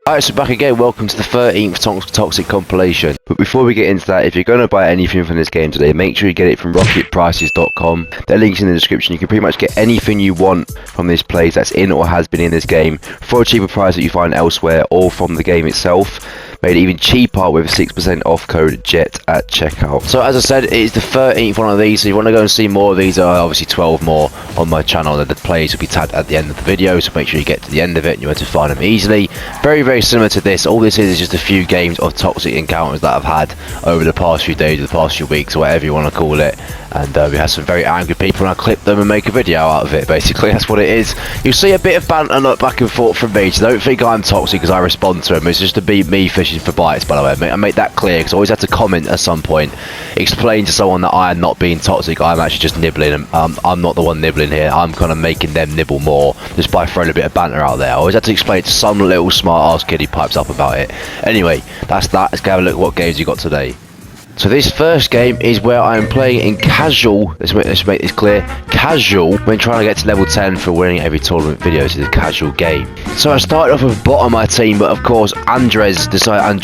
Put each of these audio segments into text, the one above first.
Alright, so back again, welcome to the 13th Toxic Compilation. But before we get into that, if you're going to buy anything from this game today, make sure you get it from rocketprices.com. Their link's in the description. You can pretty much get anything you want from this place that's in or has been in this game for a cheaper price that you find elsewhere or from the game itself. Made it even cheaper with a 6% off code JET at checkout. So as I said, it is the 13th one of these, so if you want to go and see more of these, there are obviously 12 more on my channel, and the plays will be tagged at the end of the video, so make sure you get to the end of it and you're able to find them easily. Very similar to this. All this is just a few games of toxic encounters that I've had over the past few days, or the past few weeks, or whatever you want to call it. And we had some very angry people, and I clipped them and make a video out of it. Basically, that's what it is. You'll see a bit of banter back and forth from me, so don't think I'm toxic because I respond to them. It's just to be me fishing for bites, by the way. I make that clear because I always have to comment at some point, explain to someone that I am not being toxic. I'm actually just nibbling, and I'm not the one nibbling here. I'm kind of making them nibble more just by throwing a bit of banter out there. I always have to explain it to some little smart ass kid who pipes up about it. Anyway, that's that. Let's go have a look at what games you got today. So this first game is where I'm playing in casual, let's make this clear, casual, when trying to get to level 10 for winning every tournament video. Is a casual game. So I started off with bot on my team, but of course Andreas decided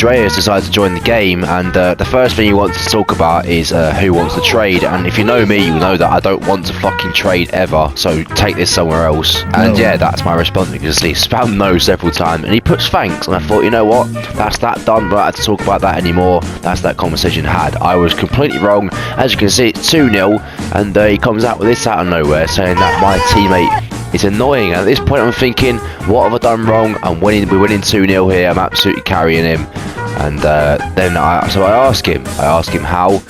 to join the game, and the first thing you want to talk about is who wants to trade. And if you know me, you know that I don't want to fucking trade ever, so take this somewhere else. And yeah, that's my response, because he spammed no several times, and he puts thanks, and I thought, you know what, that's that done, but I don't have to talk about that anymore. That's that conversation had. I was completely wrong. As you can see, it's 2-0, and he comes out with this out of nowhere saying that my teammate is annoying. And at this point I'm thinking, what have I done wrong? We're winning 2-0 here. I'm absolutely carrying him. And then I ask him how,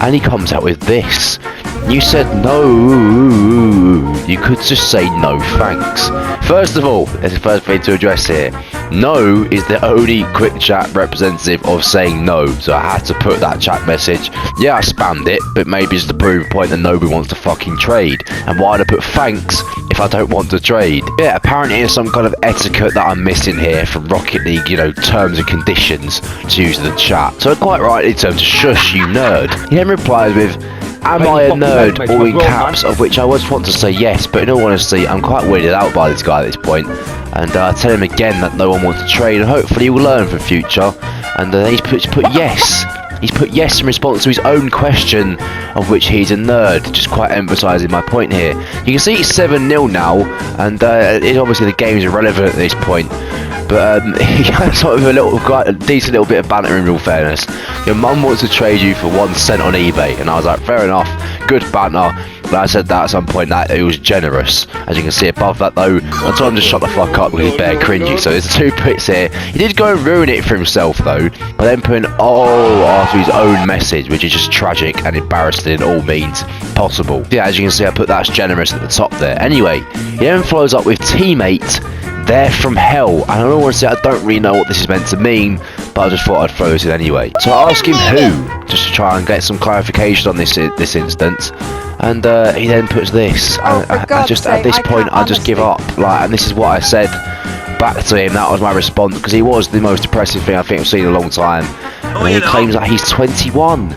and he comes out with this. You said no. You could just say no thanks. First of all, there's the first thing to address here. No is the only quick chat representative of saying no, so I had to put that chat message. Yeah, I spammed it, but maybe it's the proof point that nobody wants to fucking trade. And why'd I put thanks if I don't want to trade? Yeah, apparently there's some kind of etiquette that I'm missing here from Rocket League, you know, terms and conditions to use the chat. So quite rightly told to shush you nerd. He then replies with, am I a nerd, all in caps, of which I just want to say yes, but in all honesty, I'm quite weirded out by this guy at this point. And I tell him again that no one wants to trade, and hopefully he will learn for future. And he's put yes. He's put yes in response to his own question, of which he's a nerd, just quite emphasising my point here. You can see it's 7-0 now, and obviously the game is irrelevant at this point. But he has sort of a decent little bit of banter in real fairness. Your mum wants to trade you for 1 cent on eBay, and I was like, fair enough, good banter. But I said that at some point that it was generous. As you can see above that though, I told him to shut the fuck up because he's bare cringy. So there's 2 bits here. He did go and ruin it for himself though, by then putting after his own message, which is just tragic and embarrassing in all means possible. Yeah, as you can see, I put that's generous at the top there. Anyway, he then follows up with teammate, they're from hell. And I don't want to say I don't really know what this is meant to mean, but I just thought I'd throw this in anyway. So I asked him who, just to try and get some clarification on this instance. And he then puts this. I just at this point I just give up. And this is what I said back to him. That was my response, because he was the most depressing thing I think I've seen in a long time. And he claims that he's 21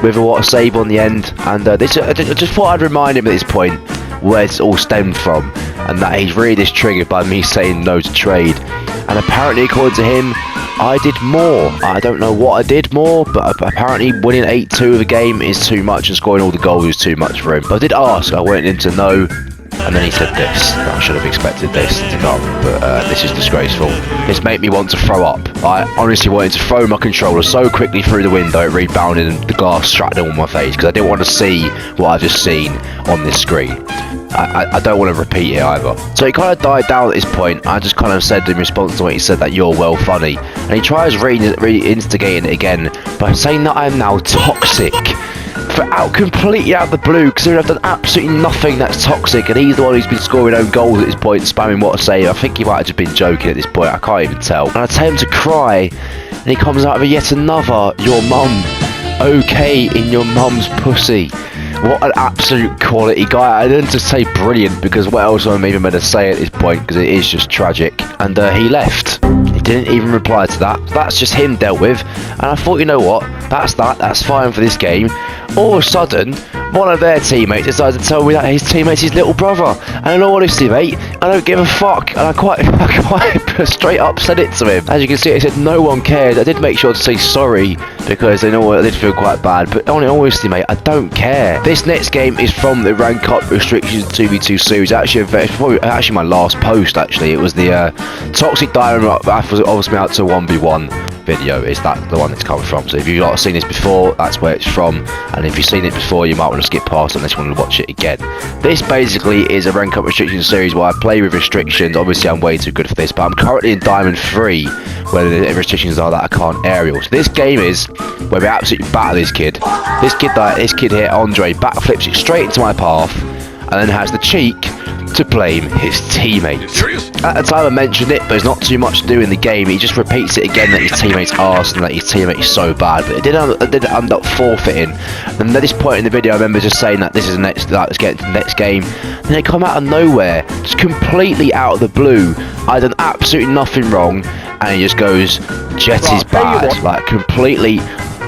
with a save on the end. And I just thought I'd remind him at this point where it's all stemmed from, and that he's really just triggered by me saying no to trade. And apparently, according to him, I did more. I don't know what I did more, but apparently winning 8-2 of the game is too much, and scoring all the goals is too much for him. But I did ask. I went into no, and then he said this. I should have expected this to come, but this is disgraceful. This made me want to throw up. I honestly wanted to throw my controller so quickly through the window, it rebounded and the glass struck on my face, because I didn't want to see what I've just seen on this screen. I don't want to repeat it either. So he kind of died down at this point. I just kind of said in response to what he said that you're well funny. And he tries re-instigating it again by saying that I am now toxic. Completely out of the blue, because I've done absolutely nothing that's toxic, and he's the one who's been scoring own goals at this point, spamming what I say. I think he might have just been joking at this point, I can't even tell. And I tell him to cry, and he comes out with yet another, your mum, okay in your mum's pussy. What an absolute quality guy. I didn't just say brilliant, because what else am I even meant to say at this point, because it is just tragic. And he left. He didn't even reply to that. That's just him dealt with. And I thought, you know what, that's fine for this game. All of a sudden, one of their teammates decided to tell me that his teammate's his little brother. And in all honesty, mate, I don't give a fuck. And I quite straight up said it to him. As you can see, I said no one cares. I did make sure to say sorry because they know I did feel quite bad. But in all honesty, mate, I don't care. This next game is from the Rank Up Restrictions 2v2 series. Actually my last post. Actually, it was the Toxic Diamond obviously out to 1v1 video. Is that the one it's come from? So if you've not seen this before, that's where it's from. And if you've seen it before, you might want to skip past it unless you want to watch it again. This basically is a Rank Up Restrictions series where I play with restrictions. Obviously, I'm way too good for this, but I'm currently in Diamond 3, where the restrictions are that I can't aerial. So this game is where we absolutely batter this kid. This kid here, Andre, backflips it straight into my path, and then has the cheek to blame his teammate. At the time I mentioned it, but there's not too much to do in the game. He just repeats it again that his teammate's arse and that his teammate is so bad, but it did end up forfeiting. And at this point in the video I remember just saying that this is the next, let's get to the next game, and they come out of nowhere, just completely out of the blue. I done absolutely nothing wrong, and he just goes, Jet is bad, like completely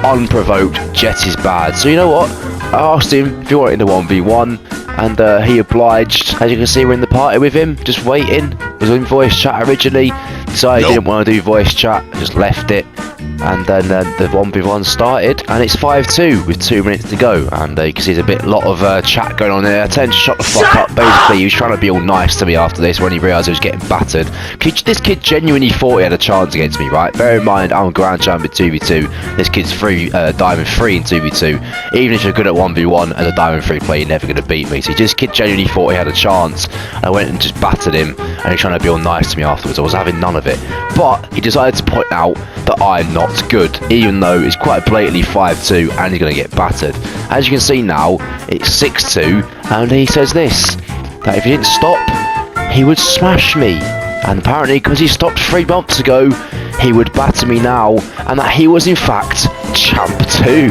unprovoked. Jet is bad. So you know what, I asked him if he wanted the 1v1, and he obliged. As you can see, we're in the party with him, just waiting. He was in voice chat originally, decided he didn't want to do voice chat, just left it. And then the 1v1 started, and it's 5-2 with 2 minutes to go. And you can see there's a lot of chat going on there. I tend to shut the fuck up. Basically, he was trying to be all nice to me after this when he realised he was getting battered. This kid genuinely thought he had a chance against me, right? Bear in mind, I'm Grand Champion 2v2. This kid's Diamond 3 in 2v2. Even if you're good at 1v1 as a Diamond 3 player, you're never going to beat me. So this kid genuinely thought he had a chance. And I went and just battered him, and he was trying to be all nice to me afterwards. I was having none of it. But he decided to point out that I'm not good, even though it's quite blatantly 5-2 and he's going to get battered. As you can see now, it's 6-2, and he says this, that if he didn't stop, he would smash me. And apparently, because he stopped 3 months ago, he would batter me now, and that he was in fact Champ 2.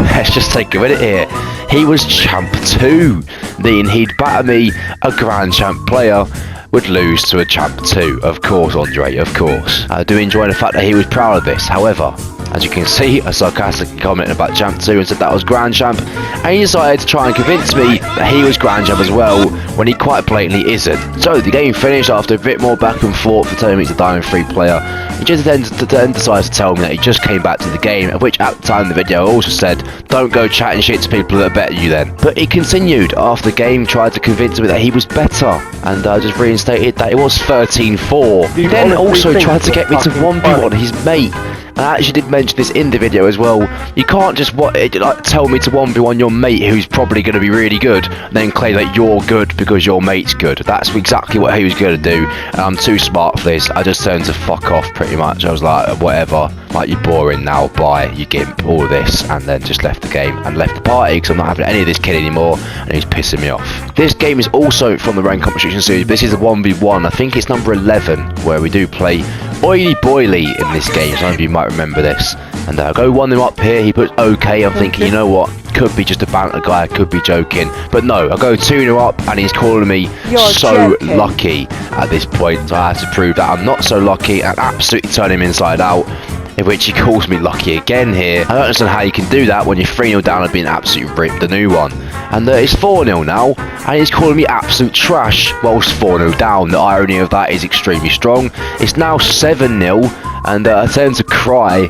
Let's just take a minute here. He was Champ 2, meaning he'd batter me, a Grand Champ player, would lose to a Champ 2. Of course, Andre, of course. I do enjoy the fact that he was proud of this. However, as you can see, I sarcastically commented about Champ 2 and said that was Grand Champ, and he decided to try and convince me that he was Grand Champ as well, when he quite blatantly isn't. So the game finished after a bit more back and forth for telling me he's a Diamond 3 player. He just then decides to tell me that he just came back to the game, at which at the time in the video I also said, don't go chatting shit to people that are better than you then. But he continued after the game, tried to convince me that he was better, and I just reinstated that it was 13-4. He then also tried to get me to 1v1 his mate. And I actually did mention this in the video as well. You can't just tell me to 1v1 your mate who's probably going to be really good, and then claim that you're good because your mate's good. That's exactly what he was going to do, and I'm too smart for this. I just turned to fuck off pretty much. I was like, whatever, like, you're boring now, bye, you gimp, all this, and then just left the game and left the party because I'm not having any of this kid anymore, and he's pissing me off. This game is also from the Rank Compilation series, but this is a 1v1. I think it's number 11, where we do play Oily Boily in this game. Some of you might remember this. And I go 1-0 up here, he puts okay. I'm thinking, you know what, could be just a banter guy, could be joking. But no, I go 2-0 up, and he's calling me so lucky at this point. So I have to prove that I'm not so lucky and absolutely turn him inside out, in which he calls me lucky again here. I don't understand how you can do that when you're 3-0 down and being absolutely ripped, the new one. And it's 4-0 now, and he's calling me absolute trash whilst 4-0 down. The irony of that is extremely strong. It's now 7-0, and I tend to cry.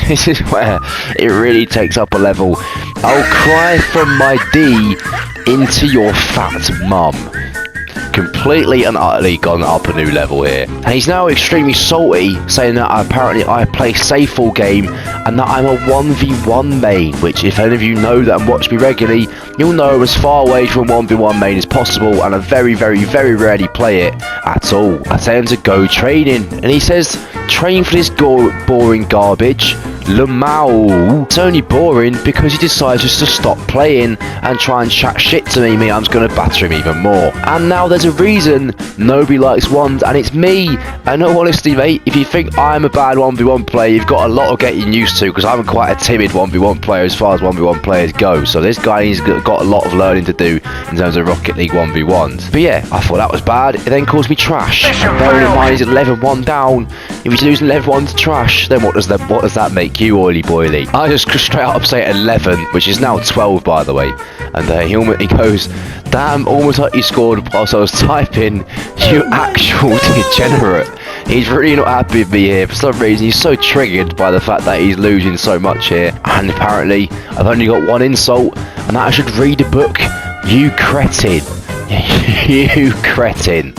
This is where it really takes up a level. I'll cry from my D into your fat mum. Completely and utterly gone up a new level here. And he's now extremely salty, saying that apparently I play safe all game and that I'm a 1v1 main, which if any of you know that and watch me regularly, you'll know I'm as far away from 1v1 main as possible, and I very, very, very rarely play it at all. I tell him to go training, and he says, train for this boring garbage. Lamau. It's only boring because he decides just to stop playing and try and chat shit to me. I'm just going to batter him even more. And now there's a reason nobody likes ones, and it's me. And no, honestly, mate, if you think I'm a bad 1v1 player, you've got a lot of getting used to, because I'm quite a timid 1v1 player as far as 1v1 players go. So this guy, he's got a lot of learning to do in terms of Rocket League 1v1s. But yeah, I thought that was bad. It then calls me trash. And bearing in mind he's 11-1 down, if he's losing 11-1 to trash, then what does that make you, Oily Boily. I just straight up say 11, which is now 12, by the way. And he goes, damn, almost like you scored whilst I was typing, you actual degenerate. He's really not happy with me here. For some reason, he's so triggered by the fact that he's losing so much here. And apparently, I've only got one insult, and that I should read a book. You cretin. You cretin.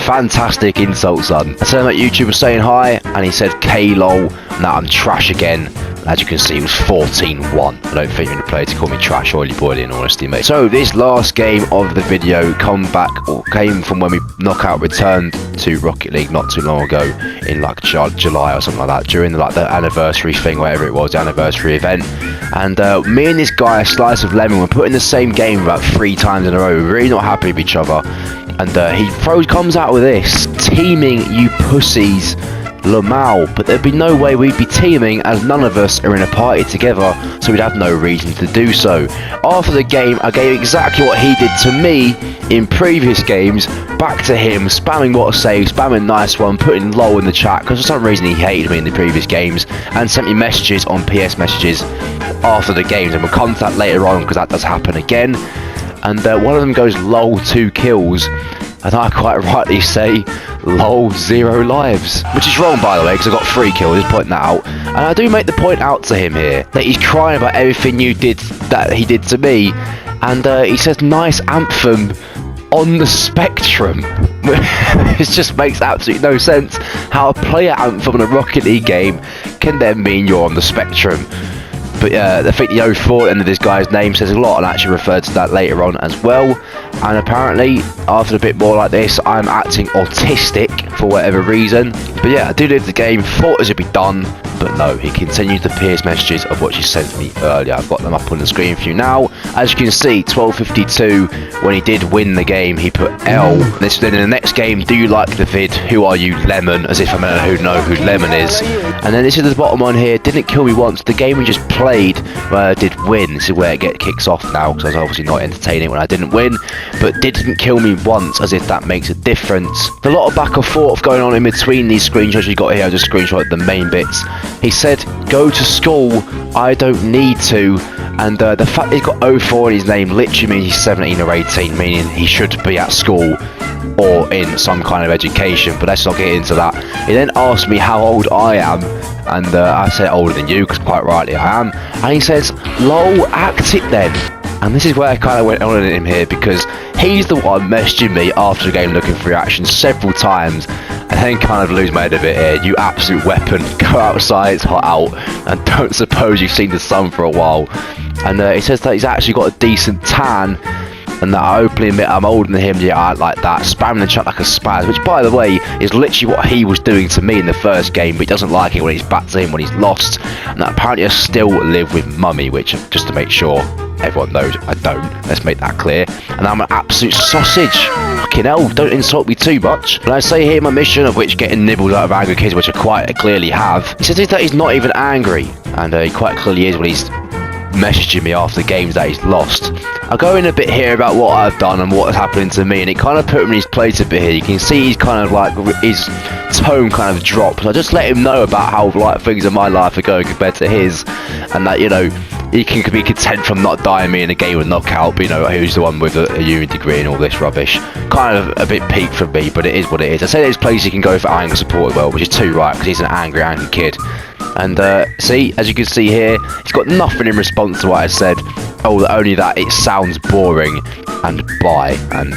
Fantastic insult, son. I turned that YouTuber saying hi, and he said K-lol, and that I'm trash again. And as you can see, it was 14-1. I don't think you're going to play to call me trash, Oily Boily, in honesty, mate. So, this last game of the video came from when we knockout returned to Rocket League not too long ago, in like July or something like that, during the anniversary thing, whatever it was, the anniversary event. And me and this guy, Slice of Lemon, were put in the same game about 3 times in a row. We're really not happy with each other. And he comes out with this, teaming, you pussies, Lamau, but there'd be no way we'd be teaming as none of us are in a party together, so we'd have no reason to do so. After the game, I gave exactly what he did to me in previous games, back to him, spamming what a save, spamming nice one, putting lol in the chat, because for some reason he hated me in the previous games, and sent me messages on PS messages after the games, and we'll come to that later on, because that does happen again. And one of them goes lol 2 kills, and I quite rightly say lol 0 lives, which is wrong, by the way, because I got 3 kills, just pointing that out. And I do make the point out to him here that he's crying about everything he did to me, and he says nice anthem on the spectrum. It just makes absolutely no sense how a player anthem in a Rocket League game can then mean you're on the spectrum. But I think the 04 end of this guy's name says a lot, and I actually referred to that later on as well. And apparently, after a bit more like this, I'm acting autistic for whatever reason. But yeah, I do live the game, thought it would be done, but no, he continued the PS messages of what she sent me earlier. I've got them up on the screen for you now. As you can see, 12:52, when he did win the game, he put L. Then in the next game, do you like the vid? Who are you, Lemon? As if I know who Lemon is. And then this is the bottom one here, didn't kill me once. The game we just played, where I did win. This is where it kicks off now, because I was obviously not entertaining when I didn't win, but didn't kill me once, as if that makes a difference. There's a lot of back and forth going on in between these screenshots you got here. I just screenshotted the main bits. He said, go to school, I don't need to. And the fact he's got 04 in his name literally means he's 17 or 18, meaning he should be at school or in some kind of education, but let's not get into that. He then asked me how old I am, and I said older than you, because quite rightly I am. And he says, lol, act it then. And this is where I kind of went on at him here, because he's the one messaging me after the game looking for reactions several times, and then kind of lose my head a bit here. You absolute weapon, go outside, it's hot out, and don't suppose you've seen the sun for a while. And he says that he's actually got a decent tan, and that I openly admit I'm older than him. Yeah, I like that. Spamming the chat like a spaz, which by the way is literally what he was doing to me in the first game, but he doesn't like it when it's back to him when he's lost. And that apparently I still live with mummy, which, just to make sure everyone knows, I don't. Let's make that clear. And I'm an absolute sausage. Fucking hell, don't insult me too much. And I say here my mission, of which getting nibbled out of angry kids, which I quite clearly have. He says that he's not even angry, and he quite clearly is when he's messaging me after games that he's lost. I'll go in a bit here about what I've done and what has happened to me, and it kind of put him in his place a bit here. You can see he's kind of like, his tone kind of drops. I just let him know about how like things in my life are going compared to his, and that, you know, he can be content from not dying me in a game with knockout, but you know, who's the one with a uni degree and all this rubbish. Kind of a bit peak for me, but it is what it is. I say there's places he can go for anger support as well, which is too right, because he's an angry kid. And see, as you can see here, he's got nothing in response to what I said. Oh, only that it sounds boring, and bye. And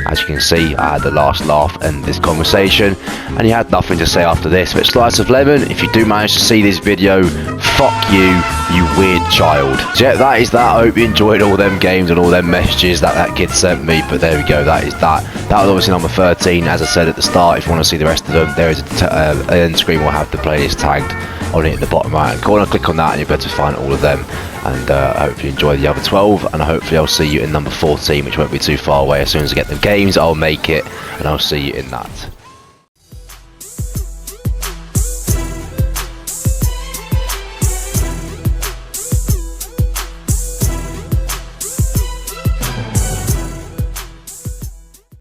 as you can see, I had the last laugh in this conversation, and he had nothing to say after this. But Slice of Lemon, if you do manage to see this video, fuck you, you weird child. So yeah, that is that. I hope you enjoyed all them games and all them messages that kid sent me. But there we go, that is that. That was obviously number 13, as I said at the start. If you want to see the rest of them, there is an end screen will have the playlist tagged on it at the bottom right hand corner. Click on that and you'll be able to find all of them. And I hope you enjoy the other 12, and hopefully I'll see you in number 14, which won't be too far away. As soon as I get the games, I'll make it, and I'll see you in that.